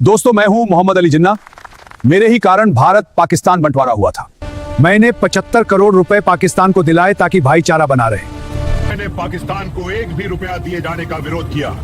दोस्तों, मैं हूं मोहम्मद अली जिन्ना। मेरे ही कारण भारत पाकिस्तान बंटवारा हुआ था। मैंने 75 करोड़ रुपए पाकिस्तान को दिलाए ताकि भाईचारा बना रहे। मैंने पाकिस्तान को एक भी रुपया दिए जाने का विरोध किया,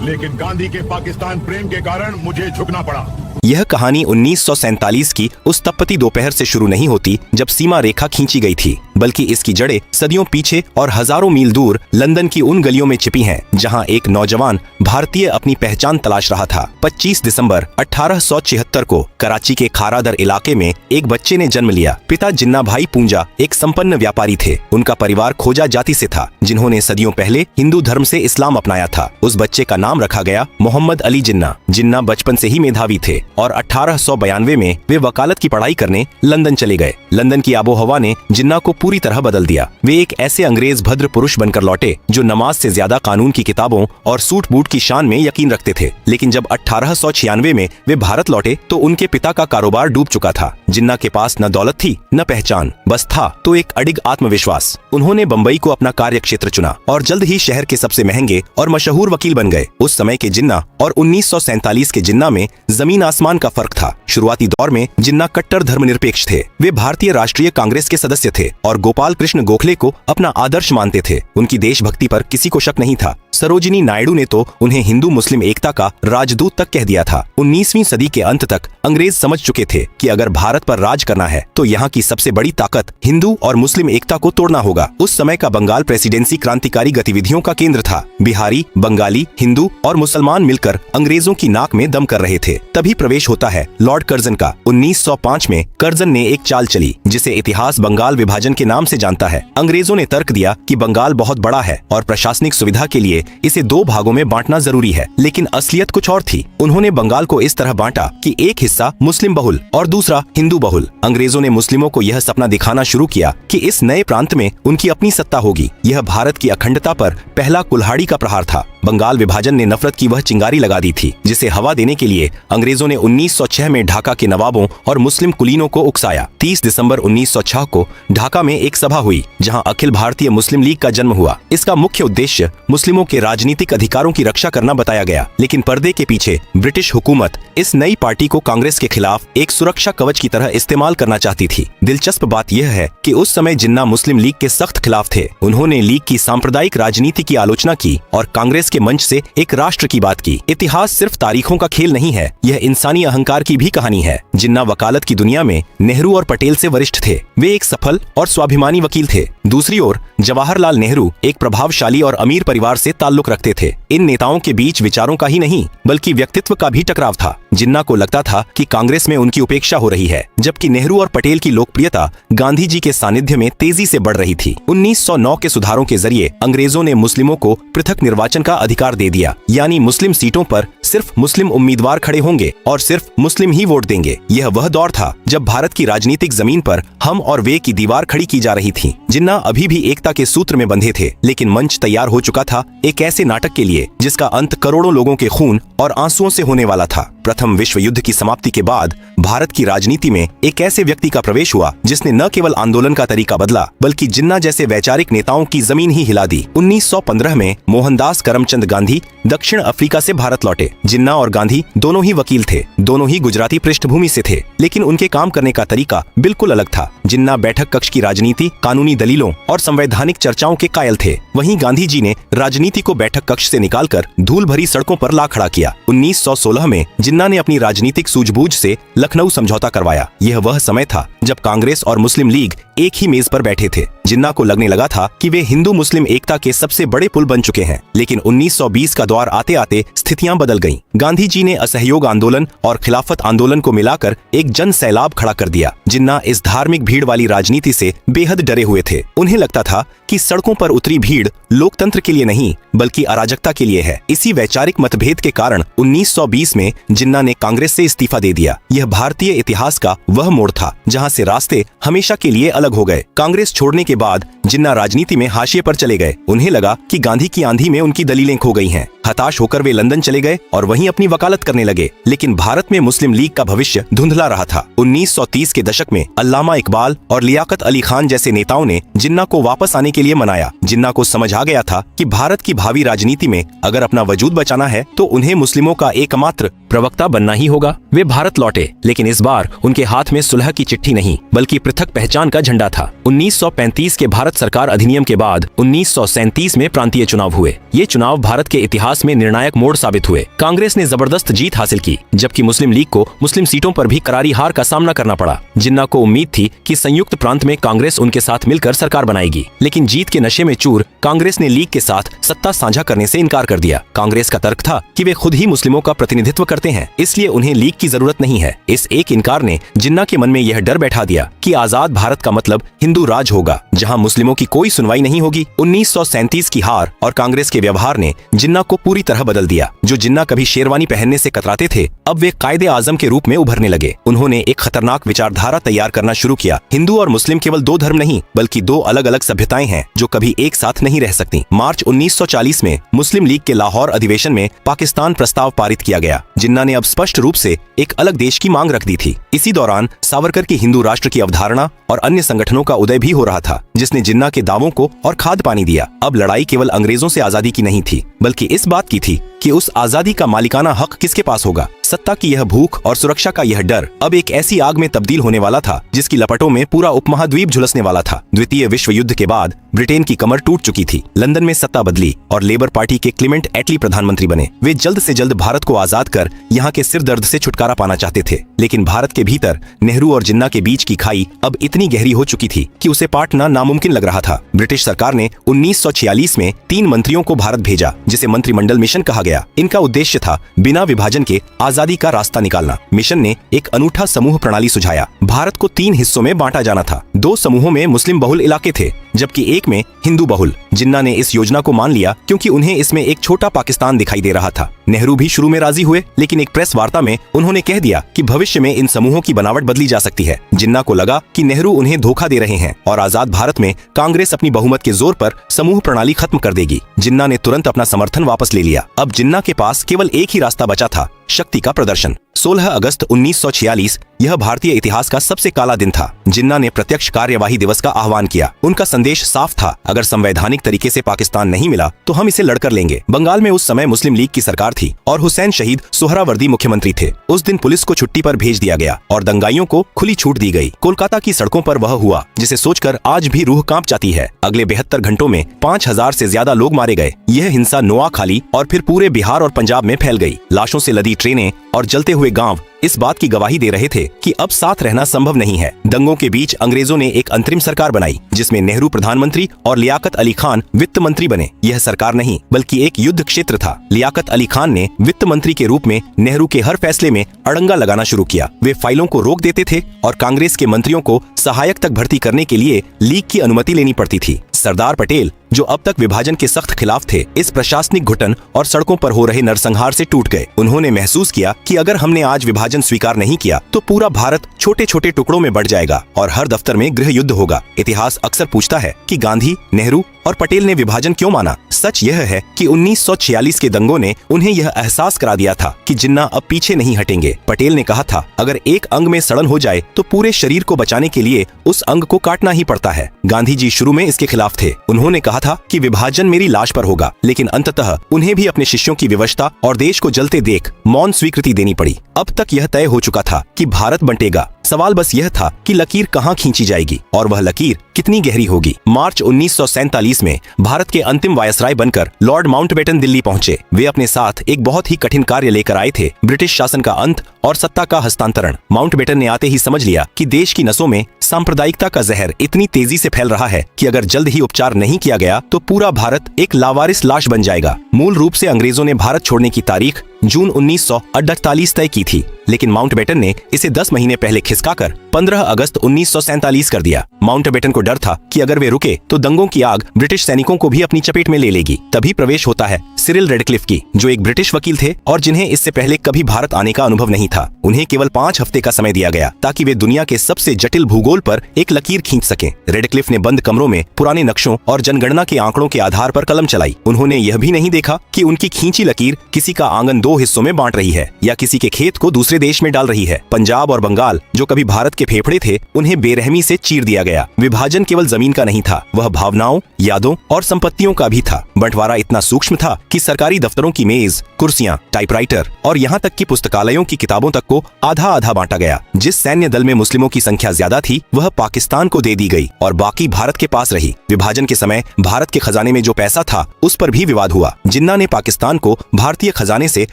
लेकिन गांधी के पाकिस्तान प्रेम के कारण मुझे झुकना पड़ा। यह कहानी 1947 की उस तपती दोपहर से शुरू नहीं होती जब सीमा रेखा खींची गई थी, बल्कि इसकी जड़ें सदियों पीछे और हजारों मील दूर लंदन की उन गलियों में छिपी हैं, जहां एक नौजवान भारतीय अपनी पहचान तलाश रहा था। 25 दिसंबर 1876 को कराची के खारादर इलाके में एक बच्चे ने जन्म लिया। पिता जिन्ना भाई पूंजा एक संपन्न व्यापारी थे। उनका परिवार खोजा जाति से था, जिन्होंने सदियों पहले हिंदू धर्म से इस्लाम अपनाया था। उस बच्चे का नाम रखा गया मोहम्मद अली जिन्ना। जिन्ना बचपन से ही मेधावी थे और 1892 में वे वकालत की पढ़ाई करने लंदन चले गए। लंदन की आबोहवा ने जिन्ना को पूरी तरह बदल दिया। वे एक ऐसे अंग्रेज भद्र पुरुष बनकर लौटे जो नमाज से ज्यादा कानून की किताबों और सूट बूट की शान में यकीन रखते थे। लेकिन जब 1896 में वे भारत लौटे तो उनके पिता का कारोबार डूब चुका था। जिन्ना के पास न दौलत थी न पहचान, बस था तो एक अडिग आत्मविश्वास। उन्होंने बम्बई को अपना कार्य क्षेत्र चुना और जल्द ही शहर के सबसे महंगे और मशहूर वकील बन गए। उस समय के जिन्ना और 1947 के जिन्ना में जमीन आसमान का फर्क था। शुरुआती दौर में जिन्ना कट्टर धर्मनिरपेक्ष थे। वे भारतीय राष्ट्रीय कांग्रेस के सदस्य थे और गोपाल कृष्ण गोखले को अपना आदर्श मानते थे। उनकी देशभक्ति पर किसी को शक नहीं था। सरोजिनी नायडू ने तो उन्हें हिंदू मुस्लिम एकता का राजदूत तक कह दिया था। 19वीं सदी के अंत तक अंग्रेज समझ चुके थे कि अगर भारत पर राज करना है तो यहाँ की सबसे बड़ी ताकत हिंदू और मुस्लिम एकता को तोड़ना होगा। उस समय का बंगाल प्रेसिडेंसी क्रांतिकारी गतिविधियों का केंद्र था। बिहारी, बंगाली, हिंदू और मुसलमान मिलकर अंग्रेजों की नाक में दम कर रहे थे। तभी प्रवेश होता है लॉर्ड कर्जन का। 1905 में कर्जन ने एक चाल चली जिसे इतिहास बंगाल विभाजन के नाम से जानता है। अंग्रेजों ने तर्क दिया कि बंगाल बहुत बड़ा है और प्रशासनिक सुविधा के लिए इसे 2 भागों में बांटना जरूरी है, लेकिन असलियत कुछ और थी। उन्होंने बंगाल को इस तरह बांटा कि एक हिस्सा मुस्लिम बहुल और दूसरा हिंदू बहुल। अंग्रेजों ने मुस्लिमों को यह सपना दिखाना शुरू किया कि इस नए प्रांत में उनकी अपनी सत्ता होगी। यह भारत की अखंडता पर पहला कुल्हाड़ी का प्रहार था। बंगाल विभाजन ने नफरत की वह चिंगारी लगा दी थी जिसे हवा देने के लिए अंग्रेजों ने 1906 में ढाका के नवाबों और मुस्लिम कुलीनों को उकसाया। 30 दिसंबर 1906 को ढाका में एक सभा हुई जहां अखिल भारतीय मुस्लिम लीग का जन्म हुआ। इसका मुख्य उद्देश्य मुस्लिमों के राजनीतिक अधिकारों की रक्षा करना बताया गया, लेकिन पर्दे के पीछे ब्रिटिश हुकूमत इस नई पार्टी को कांग्रेस के खिलाफ एक सुरक्षा कवच की तरह इस्तेमाल करना चाहती थी। दिलचस्प बात यह है कि उस समय जिन्ना मुस्लिम लीग के सख्त खिलाफ थे। उन्होंने लीग की सांप्रदायिक राजनीति की आलोचना की और कांग्रेस के मंच से एक राष्ट्र की बात की। इतिहास सिर्फ तारीखों का खेल नहीं है, यह इंसानी अहंकार की भी कहानी है। जिन्ना वकालत की दुनिया में नेहरू और पटेल से वरिष्ठ थे। वे एक सफल और स्वाभिमानी वकील थे। दूसरी ओर जवाहरलाल नेहरू एक प्रभावशाली और अमीर परिवार से ताल्लुक रखते थे। इन नेताओं के बीच विचारों का ही नहीं बल्कि व्यक्तित्व का भी टकराव था। जिन्ना को लगता था कि कांग्रेस में उनकी उपेक्षा हो रही है, जबकि नेहरू और पटेल की लोकप्रियता गांधी जी के सानिध्य में तेजी से बढ़ रही थी। 1909 के सुधारों के जरिए अंग्रेजों ने मुस्लिमों को पृथक निर्वाचन का अधिकार दे दिया, यानी मुस्लिम सीटों पर सिर्फ मुस्लिम उम्मीदवार खड़े होंगे और सिर्फ मुस्लिम ही वोट देंगे। यह वह दौर था जब भारत की राजनीतिक जमीन पर हम और वे की दीवार खड़ी की जा रही थी। जिन्ना अभी भी एकता के सूत्र में बंधे थे, लेकिन मंच तैयार हो चुका था एक ऐसे नाटक के लिए जिसका अंत करोड़ों लोगों के खून और आंसुओं से होने वाला था। प्रथम विश्व युद्ध की समाप्ति के बाद भारत की राजनीति में एक ऐसे व्यक्ति का प्रवेश हुआ जिसने न केवल आंदोलन का तरीका बदला बल्कि जिन्ना जैसे वैचारिक नेताओं की जमीन ही हिला दी। 1915 में मोहनदास करमचंद गांधी दक्षिण अफ्रीका से भारत लौटे। जिन्ना और गांधी दोनों ही वकील थे, दोनों ही गुजराती पृष्ठभूमि से थे, लेकिन उनके काम करने का तरीका बिल्कुल अलग था। जिन्ना बैठक कक्ष की राजनीति, कानूनी दलीलों और संवैधानिक चर्चाओं के कायल थे, वहीं गांधी जी ने राजनीति को बैठक कक्ष से निकालकर धूल भरी सड़कों पर ला खड़ा किया। 1916 में जिन्ना ने अपनी राजनीतिक सूझबूझ से लखनऊ समझौता करवाया। यह वह समय था जब कांग्रेस और मुस्लिम लीग एक ही मेज पर बैठे थे। जिन्ना को लगने लगा था कि वे हिंदू मुस्लिम एकता के सबसे बड़े पुल बन चुके हैं, लेकिन 1920 का दौर आते आते स्थितियां बदल गईं। गांधी जी ने असहयोग आंदोलन और खिलाफत आंदोलन को मिलाकर एक जन सैलाब खड़ा कर दिया। जिन्ना इस धार्मिक भीड़ वाली राजनीति से बेहद डरे हुए थे। उन्हें लगता था कि सड़कों पर उतरी भीड़ लोकतंत्र के लिए नहीं बल्कि अराजकता के लिए है। इसी वैचारिक मतभेद के कारण 1920 में जिन्ना ने कांग्रेस से इस्तीफा दे दिया। यह भारतीय इतिहास का वह मोड़ था जहां से रास्ते हमेशा के लिए अलग हो गए। कांग्रेस छोड़ने के बाद जिन्ना राजनीति में हाशिए पर चले गए। उन्हें लगा कि गांधी की आंधी में उनकी दलीलें खो गई हैं। हताश होकर वे लंदन चले गए और वहीं अपनी वकालत करने लगे। लेकिन भारत में मुस्लिम लीग का भविष्य धुंधला रहा था। 1930 के दशक में अल्लामा इकबाल और लियाकत अली खान जैसे नेताओं ने जिन्ना को वापस आने के लिए मनाया। जिन्ना को समझ आ गया था कि भारत की भावी राजनीति में अगर अपना वजूद बचाना है तो उन्हें मुस्लिमों का एकमात्र प्रवक्ता बनना ही होगा। वे भारत लौटे, लेकिन इस बार उनके हाथ में सुलह की चिट्ठी नहीं बल्कि पृथक पहचान का झंडा था। 1935 के भारत सरकार अधिनियम के बाद 1937 में प्रांतीय चुनाव हुए। ये चुनाव भारत के इतिहास में निर्णायक मोड़ साबित हुए। कांग्रेस ने जबरदस्त जीत हासिल की, जबकि मुस्लिम लीग को मुस्लिम सीटों पर भी करारी हार का सामना करना पड़ा। जिन्ना को उम्मीद थी कि संयुक्त प्रांत में कांग्रेस उनके साथ मिलकर सरकार बनाएगी, लेकिन जीत के नशे में चूर कांग्रेस ने लीग के साथ सत्ता साझा करने से इनकार कर दिया। कांग्रेस का तर्क था कि वे खुद ही मुस्लिमों का प्रतिनिधित्व करते हैं, इसलिए उन्हें लीग की जरूरत नहीं है। इस एक इनकार ने जिन्ना के मन में यह डर बैठा दिया कि आजाद भारत का मतलब हिंदू राज होगा, जहां मुस्लिमों की कोई सुनवाई नहीं होगी। 1937 की हार और कांग्रेस के व्यवहार ने जिन्ना को पूरी तरह बदल दिया। जो जिन्ना कभी शेरवानी पहनने से कतराते थे, अब वे कायदे आजम के रूप में उभरने लगे। उन्होंने एक खतरनाक विचारधारा तैयार करना शुरू किया। हिंदू और मुस्लिम केवल दो धर्म नहीं बल्कि दो अलग अलग सभ्यताएं हैं जो कभी एक साथ नहीं रह सकती। मार्च 1940 में मुस्लिम लीग के लाहौर अधिवेशन में पाकिस्तान प्रस्ताव पारित किया गया। जिन्ना ने अब स्पष्ट रूप से एक अलग देश की मांग रख दी थी। इसी दौरान सावरकर की हिंदू राष्ट्र की अवधारणा और अन्य संगठनों का उदय भी हो रहा था, जिसने जिन्ना के दावों को और खाद पानी दिया। अब लड़ाई केवल अंग्रेजों से आजादी की नहीं थी, बल्कि इस बात की थी कि उस आजादी का मालिकाना हक किसके पास होगा। सत्ता की यह भूख और सुरक्षा का यह डर अब एक ऐसी आग में तब्दील होने वाला था जिसकी लपटों में पूरा उपमहाद्वीप झुलसने वाला था। द्वितीय विश्व युद्ध के बाद ब्रिटेन की कमर टूट चुकी थी। लंदन में सत्ता बदली और लेबर पार्टी के क्लेमेंट एटली प्रधानमंत्री बने। वे जल्द से जल्द भारत को आजाद कर यहाँ के सिर दर्द से छुटकारा पाना चाहते थे, लेकिन भारत के भीतर नेहरू और जिन्ना के बीच की खाई अब इतनी गहरी हो चुकी थी कि उसे पाटना नामुमकिन लग रहा था। ब्रिटिश सरकार ने 1946 में 3 मंत्रियों को भारत भेजा, जिसे मंत्रिमंडल मिशन कहा गया। इनका उद्देश्य था बिना विभाजन के आजादी का रास्ता निकालना। मिशन ने एक अनूठा समूह प्रणाली सुझाया। भारत को 3 हिस्सों में बांटा जाना था। 2 समूहों में मुस्लिम बहुल इलाके थे, जबकि एक में हिंदू बहुल। जिन्ना ने इस योजना को मान लिया क्योंकि उन्हें इसमें एक छोटा पाकिस्तान दिखाई दे रहा था। नेहरू भी शुरू में राजी हुए, लेकिन एक प्रेस वार्ता में उन्होंने कह दिया कि भविष्य में इन समूहों की बनावट बदली जा सकती है। जिन्ना को लगा कि नेहरू उन्हें धोखा दे रहे हैं और आजाद भारत में कांग्रेस अपनी बहुमत के जोर पर समूह प्रणाली खत्म कर देगी। जिन्ना ने तुरंत अपना समर्थन वापस ले लिया। अब जिन्ना के पास केवल एक ही रास्ता बचा था, शक्ति का प्रदर्शन। 16 अगस्त 1946 यह भारतीय इतिहास का सबसे काला दिन था। जिन्ना ने प्रत्यक्ष कार्यवाही दिवस का आह्वान किया। उनका संदेश साफ था, अगर संवैधानिक तरीके से पाकिस्तान नहीं मिला तो हम इसे लड़कर लेंगे। बंगाल में उस समय मुस्लिम लीग की सरकार थी और हुसैन शहीद सोहरावर्दी मुख्यमंत्री थे। उस दिन पुलिस को छुट्टी पर भेज दिया गया और दंगाइयों को खुली छूट दी गई। कोलकाता की सड़कों पर वह हुआ जिसे सोचकर आज भी रूह कांप जाती है। अगले 72 घंटों में 5000 से ज्यादा लोग मारे गए। यह हिंसा नोआखाली और फिर पूरे बिहार और पंजाब में फैल गई। लाशों से लदी ट्रेनें और जलते हुए गांव इस बात की गवाही दे रहे थे कि अब साथ रहना संभव नहीं है। दंगों के बीच अंग्रेजों ने एक अंतरिम सरकार बनाई, जिसमें नेहरू प्रधानमंत्री और लियाकत अली खान वित्त मंत्री बने। यह सरकार नहीं बल्कि एक युद्ध क्षेत्र था। लियाकत अली खान ने वित्त मंत्री के रूप में नेहरू के हर फैसले में अड़ंगा लगाना शुरू किया। वे फाइलों को रोक देते थे और कांग्रेस के मंत्रियों को सहायक तक भर्ती करने के लिए लीग की अनुमति लेनी पड़ती थी। सरदार पटेल, जो अब तक विभाजन के सख्त खिलाफ थे, इस प्रशासनिक घुटन और सड़कों पर हो रहे नरसंहार से टूट गए। उन्होंने महसूस किया कि अगर हमने आज विभाजन स्वीकार नहीं किया तो पूरा भारत छोटे छोटे टुकड़ों में बढ़ जाएगा और हर दफ्तर में गृह युद्ध होगा। इतिहास अक्सर पूछता है कि गांधी, नेहरू और पटेल ने विभाजन क्यों माना। सच यह है कि 1946 के दंगों ने उन्हें यह एहसास करा दिया था कि जिन्ना अब पीछे नहीं हटेंगे। पटेल ने कहा था, अगर एक अंग में सड़न हो जाए तो पूरे शरीर को बचाने के लिए उस अंग को काटना ही पड़ता है। गांधी जी शुरू में इसके खिलाफ थे। उन्होंने कहा था कि विभाजन मेरी लाश पर होगा, लेकिन अंततः उन्हें भी अपने शिष्यों की विवशता और देश को जलते देख मौन स्वीकृति देनी पड़ी। अब तक यह तय हो चुका था कि भारत बंटेगा। सवाल बस यह था कि लकीर कहां खींची जाएगी और वह लकीर कितनी गहरी होगी। मार्च 1947 में भारत के अंतिम वायसराय बनकर लॉर्ड माउंटबेटन दिल्ली पहुंचे। वे अपने साथ एक बहुत ही कठिन कार्य लेकर आए थे, ब्रिटिश शासन का अंत और सत्ता का हस्तांतरण। माउंटबेटन ने आते ही समझ लिया कि देश की नसों में सांप्रदायिकता का जहर इतनी तेजी से फैल रहा है कि अगर जल्द ही उपचार नहीं किया गया तो पूरा भारत एक लावारिस लाश बन जाएगा। मूल रूप से अंग्रेजों ने भारत छोड़ने की तारीख जून 1948 तय की थी, लेकिन माउंटबेटन ने इसे 10 महीने पहले खिसकाकर 15 अगस्त 1947 कर दिया। माउंटबेटन को डर था कि अगर वे रुके तो दंगों की आग ब्रिटिश सैनिकों को भी अपनी चपेट में ले लेगी। तभी प्रवेश होता है सिरिल रेडक्लिफ की, जो एक ब्रिटिश वकील थे और जिन्हें इससे पहले कभी भारत आने का अनुभव नहीं था। उन्हें केवल 5 हफ्ते का समय दिया गया ताकि वे दुनिया के सबसे जटिल भूगोल पर एक लकीर खींच सकें। रेडक्लिफ ने बंद कमरों में पुराने नक्शों और जनगणना के आंकड़ों के आधार पर कलम चलाई। उन्होंने यह भी नहीं देखा कि उनकी खींची लकीर किसी का आंगन 2 हिस्सों में बांट रही है या किसी के खेत को दूसरे देश में डाल रही है। पंजाब और बंगाल, जो कभी भारत के फेफड़े थे, उन्हें बेरहमी से चीर दिया गया। विभाजन केवल जमीन का नहीं था, वह भावनाओं, यादों और संपत्तियों का भी था। बंटवारा इतना सूक्ष्म था कि सरकारी दफ्तरों की मेज, कुर्सियां, टाइपराइटर और यहाँ तक कि पुस्तकालयों की किताबों तक को आधा आधा बांटा गया। जिस सैन्य दल में मुस्लिमों की संख्या ज्यादा थी, वह पाकिस्तान को दे दी गई और बाकी भारत के पास रही। विभाजन के समय भारत के खजाने में जो पैसा था, उस पर भी विवाद हुआ। जिन्ना ने पाकिस्तान को भारतीय खजाने से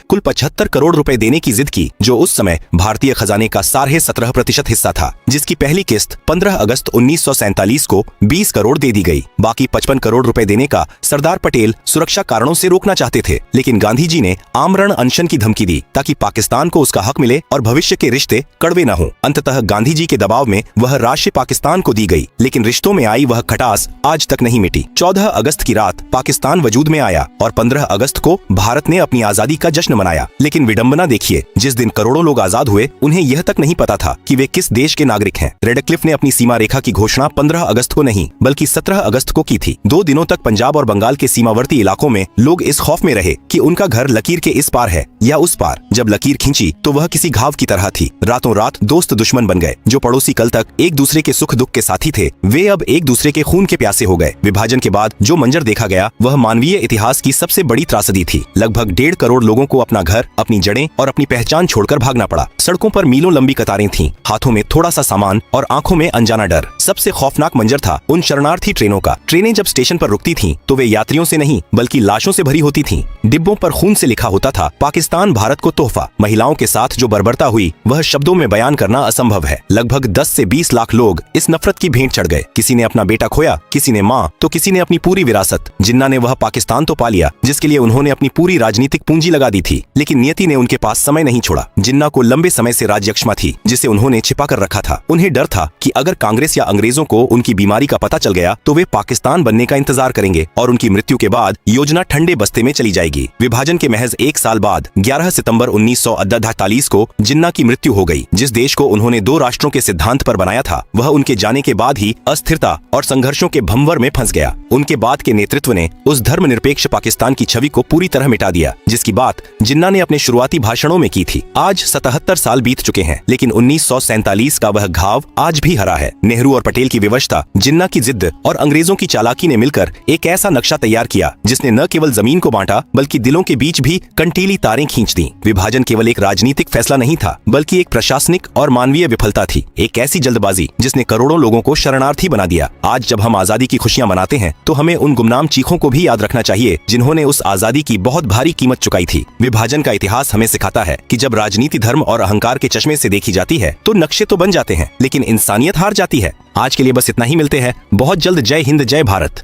कुल 75 करोड़ रुपए देने की जिद की, जो उस समय भारतीय खजाने का 17.5% हिस्सा था, जिसकी पहली किस्त 15 अगस्त 1947 को 20 करोड़ दे दी गई। बाकी 55 करोड़ रुपए देने का सरदार पटेल सुरक्षा कारणों से रोकना चाहते थे, लेकिन गांधी जी ने आमरण अनशन की धमकी दी ताकि पाकिस्तान को उसका हक मिले और भविष्य के रिश्ते कड़वे न हों। अंततः गांधी जी के दबाव में वह राशि पाकिस्तान को दी गई, लेकिन रिश्तों में आई वह खटास आज तक नहीं मिटी। 14 अगस्त की रात पाकिस्तान वजूद में आया और 15 अगस्त को भारत ने अपनी आजादी का जश्न मनाया। लेकिन विडंबना देखिए, जिस दिन करोड़ों लोग आजाद हुए, उन्हें यह तक नहीं पता था कि वे किस देश के नागरिक हैं। रेडक्लिफ ने अपनी सीमा रेखा की घोषणा 15 अगस्त को नहीं बल्कि 17 अगस्त को की थी। 2 दिनों तक पंजाब और बंगाल के सीमावर्ती इलाकों में लोग इस खौफ में रहे कि उनका घर लकीर के इस पार है या उस पार। जब लकीर खींची तो वह किसी घाव की तरह थी। रातों रात दोस्त दुश्मन बन गए। जो पड़ोसी कल तक एक दूसरे के सुख दुख के साथी थे, वे अब एक दूसरे के खून के प्यासे हो गए। विभाजन के बाद जो मंजर देखा गया, वह मानवीय इतिहास की सबसे बड़ी त्रासदी थी। लगभग 1.5 करोड़ लोगों को अपना घर, अपनी जड़ें और अपनी पहचान छोड़कर भागना पड़ा। सड़कों पर मीलों लंबी कतारें थीं, हाथों में थोड़ा सा सामान और आंखों में अनजाना डर। सबसे खौफनाक मंजर था उन शरणार्थी ट्रेनों का। ट्रेनें जब स्टेशन पर रुकती थीं, तो वे यात्रियों से नहीं बल्कि लाशों से भरी होती थीं। डिब्बों पर खून से लिखा होता था, पाकिस्तान भारत को तोहफा। महिलाओं के साथ जो बर्बरता हुई, वह शब्दों में बयान करना असंभव है। लगभग 10 से 20 लाख लोग इस नफरत की भेंट चढ़ गए। किसी ने अपना बेटा खोया, किसी ने माँ, तो किसी ने अपनी पूरी विरासत। जिन्ना ने वह पाकिस्तान तो पा लिया जिसके लिए उन्होंने अपनी पूरी राजनीतिक पूंजी लगा दी थी, लेकिन नियति ने उनके पास समय नहीं छोड़ा। जिन्ना को लंबे समय से राज्यक्षमा थी, जिसे उन्होंने छिपा कर रखा था। उन्हें डर था कि अगर कांग्रेस या अंग्रेजों को उनकी बीमारी का पता चल गया, तो वे पाकिस्तान बनने का इंतजार करेंगे और उनकी मृत्यु के बाद योजना ठंडे बस्ते में चली जाएगी। विभाजन के महज 1 साल बाद 11 सितंबर 1948 को जिन्ना की मृत्यु हो गई। जिस देश को उन्होंने 2 राष्ट्रों के सिद्धांत पर बनाया था, वह उनके जाने के बाद ही अस्थिरता और संघर्षों के भंवर में फंस गया। उनके बाद के नेतृत्व ने उस धर्मनिरपेक्ष पाकिस्तान की छवि को पूरी तरह मिटा दिया, जिसकी बात जिन्ना ने अपने शुरुआती भाषणों में की थी। आज 77 साल बीत चुके हैं, लेकिन 1947 का वह घाव आज भी हरा है। नेहरू और पटेल की विवशता, जिन्ना की जिद्द और अंग्रेजों की चालाकी ने मिलकर एक ऐसा नक्शा तैयार किया जिसने न केवल जमीन को बांटा बल्कि दिलों के बीच भी कंटीली तारें खींच दी। विभाजन केवल एक राजनीतिक फैसला नहीं था, बल्कि एक प्रशासनिक और मानवीय विफलता थी। एक ऐसी जल्दबाजी जिसने करोड़ों लोगों को शरणार्थी बना दिया। आज जब हम आजादी की खुशियां मनाते हैं, तो हमें उन गुमनाम चीखों को भी याद रखना चाहिए जिन्होंने उस आजादी की बहुत भारी कीमत चुकाई थी। विभाजन का इतिहास हमें सिखाता है कि जब राजनीति धर्म और अहंकार के चश्मे से देखी जाती है, तो नक्शे तो बन जाते हैं, लेकिन इंसानियत हार जाती है। आज के लिए बस इतना ही। मिलते हैं बहुत जल्द। जय हिंद, जय भारत।